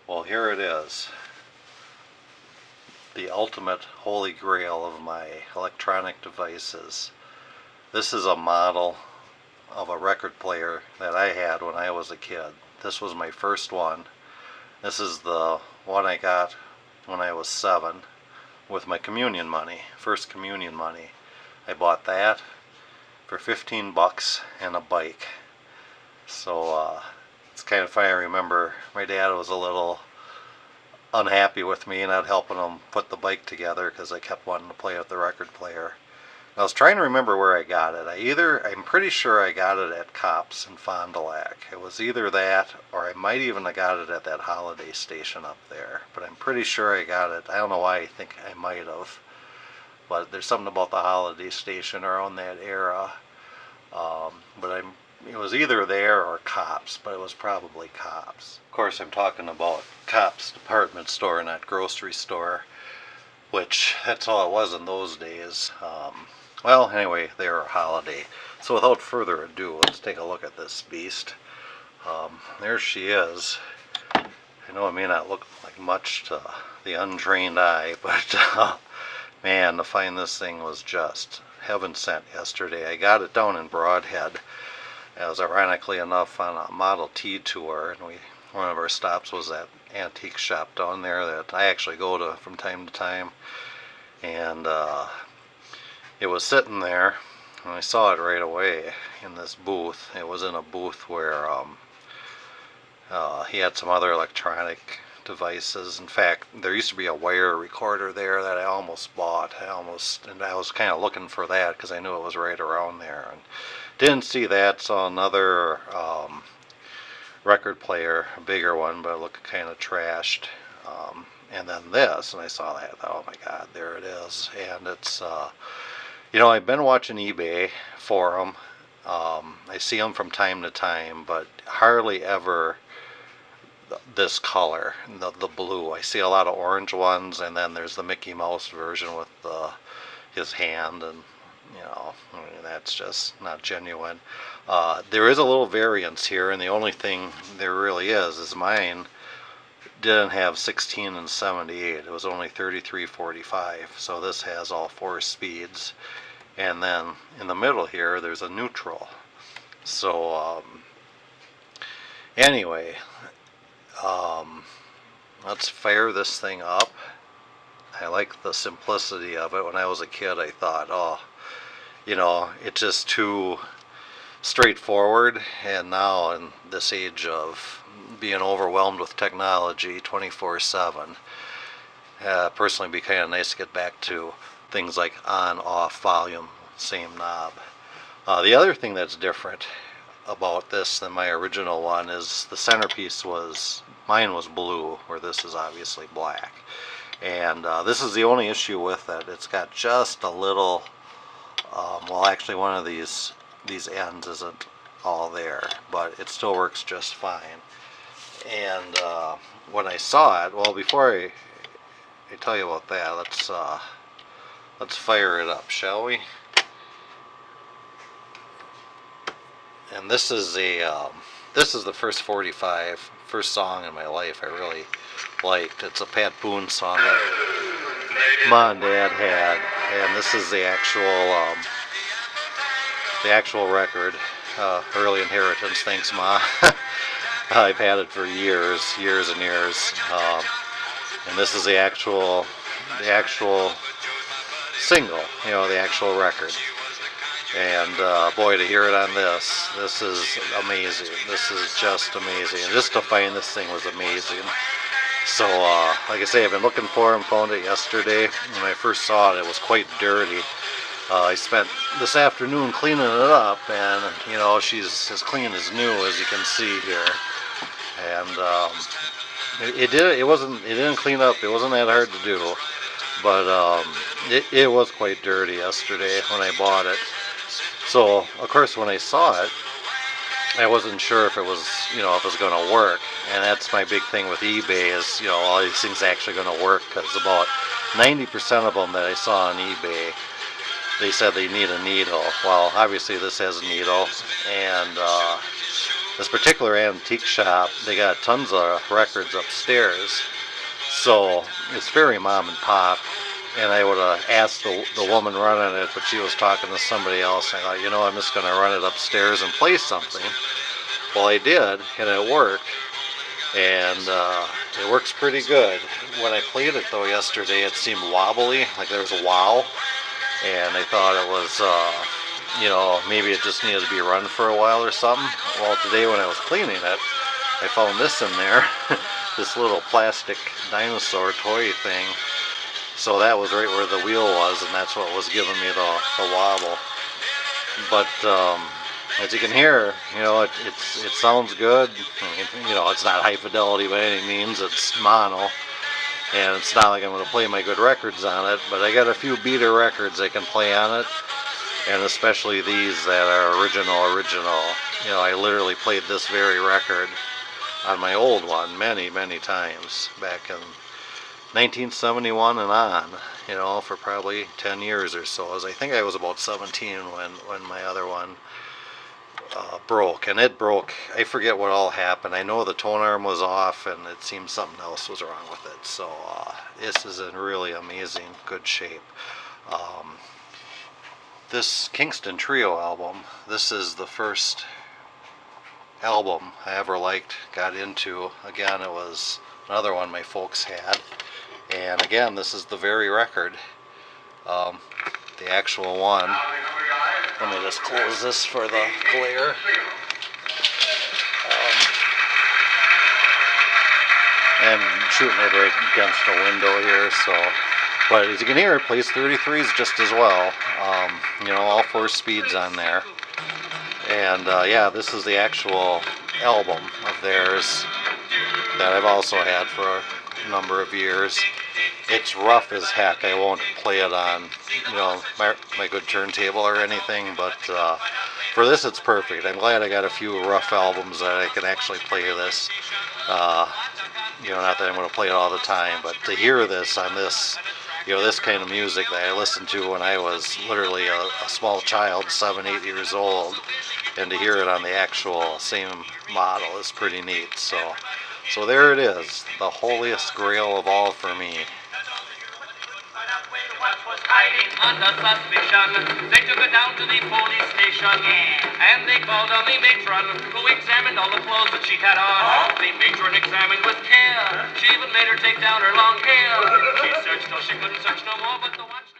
Well, here it is, the ultimate holy grail of my electronic devices. This is a model of a record player that I had when I was a kid. This was my first one. This is the one I got when I was 7 with my communion money, first communion money. I bought that for 15 bucks and a bike. So it's kind of funny. I remember my dad was a little unhappy with me not helping him put the bike together because I kept wanting to play with the record player. I was trying to remember where I got it. I'm pretty sure I got it at Cops in Fond du Lac. It was either that or I might even have got it at that holiday station up there. But I'm pretty sure I got it. I don't know why I think I might have. But there's something about the holiday station around that era. It was either there or Cops, but it was probably Cops. Of course, I'm talking about Cops department store, not grocery store, which that's all it was in those days. Well, anyway, they were a holiday. So without further ado, let's take a look at this beast. There she is. I know it may not look like much to the untrained eye, but man, to find this thing was just heaven sent yesterday. I got it down in Broadhead. It was ironically enough on a Model T tour, and one of our stops was that antique shop down there that I actually go to from time to time. And it was sitting there, and I saw it right away in this booth. It was in a booth where he had some other electronic devices. In fact, there used to be a wire recorder there that I almost bought. And I was kind of looking for that because I knew it was right around there. And didn't see that, saw another record player, a bigger one, but it looked kind of trashed. And then this, and I saw that. Oh my God, there it is. And it's, I've been watching eBay for them. I see them from time to time, but hardly ever this color, the blue. I see a lot of orange ones, and then there's the Mickey Mouse version with his hand, and that's just not genuine. There is a little variance here, and the only thing there really is mine didn't have 16 and 78. It was only 33/45. So this has all 4 speeds, and then in the middle here there's a neutral. So anyway, let's fire this thing up. I like the simplicity of it. When I was a kid, I thought, it's just too straightforward. And now in this age of being overwhelmed with technology 24/7, personally it'd be kind of nice to get back to things like on, off, volume, same knob. The other thing that's different about this than my original one is the centerpiece mine was blue, where this is obviously black. And this is the only issue with it. It's got just a little, actually one of these ends isn't all there, but it still works just fine. And when I saw it, well, before I tell you about that, let's fire it up, shall we? And this is the first 45, first song in my life I really liked. It's a Pat Boone song that Ma and Dad had, and this is the actual record. Early inheritance, thanks Ma. I've had it for years and years. And this is the actual single, the actual record. And boy, to hear it on this is amazing. This is just amazing. And just to find this thing was amazing. So, like I say, I've been looking for it, found it yesterday. When I first saw it, it was quite dirty. I spent this afternoon cleaning it up, and she's as clean as new, as you can see here. And it didn't clean up. It wasn't that hard to do, but it was quite dirty yesterday when I bought it. So of course when I saw it, I wasn't sure if it was if it was going to work. And that's my big thing with eBay is all these things actually going to work, because about 90% of them that I saw on eBay, they said they need a needle. Well, obviously this has a needle, and this particular antique shop, they got tons of records upstairs. So it's very mom and pop. And I would have asked the woman running it, but she was talking to somebody else. I thought, you know, I'm just going to run it upstairs and play something. Well, I did, and it worked. And it works pretty good. When I played it, though, yesterday, it seemed wobbly, like there was a wow. And I thought it was, you know, maybe it just needed to be run for a while or something. Well, today when I was cleaning it, I found this in there, this little plastic dinosaur toy thing. So that was right where the wheel was, and that's what was giving me the wobble. But as you can hear, you know, it sounds good. You know, it's not high fidelity by any means. It's mono, and it's not like I'm going to play my good records on it. But I got a few beater records I can play on it, and especially these that are original. You know, I literally played this very record on my old one many times back in 1971 and on, you know, for probably 10 years or so. As I think I was about 17 when my other one broke, and it broke. I forget what all happened. I know the tone arm was off, and it seemed something else was wrong with it. So this is in really amazing good shape. This Kingston Trio album, this is the first album I ever liked, got into. Again, it was another one my folks had. And again, this is the very record, the actual one. Let me just close this for the glare. I'm shooting it right against the window here, so. But as you can hear, it plays 33s just as well. You know, all 4 speeds on there. And yeah, this is the actual album of theirs that I've also had for a number of years. It's rough as heck. I won't play it on, you know, my good turntable or anything, but for this it's perfect. I'm glad I got a few rough albums that I can actually play this. You know, not that I'm going to play it all the time, but to hear this on this, you know, this kind of music that I listened to when I was literally a small child, 7, 8 years old, and to hear it on the actual same model is pretty neat. So there it is, the holiest grail of all for me. Was hiding under suspicion. They took her down to the police station, and they called on the matron, who examined all the clothes that she had on. The matron examined with care. She even made her take down her long hair. She searched till she couldn't search no more, but the watch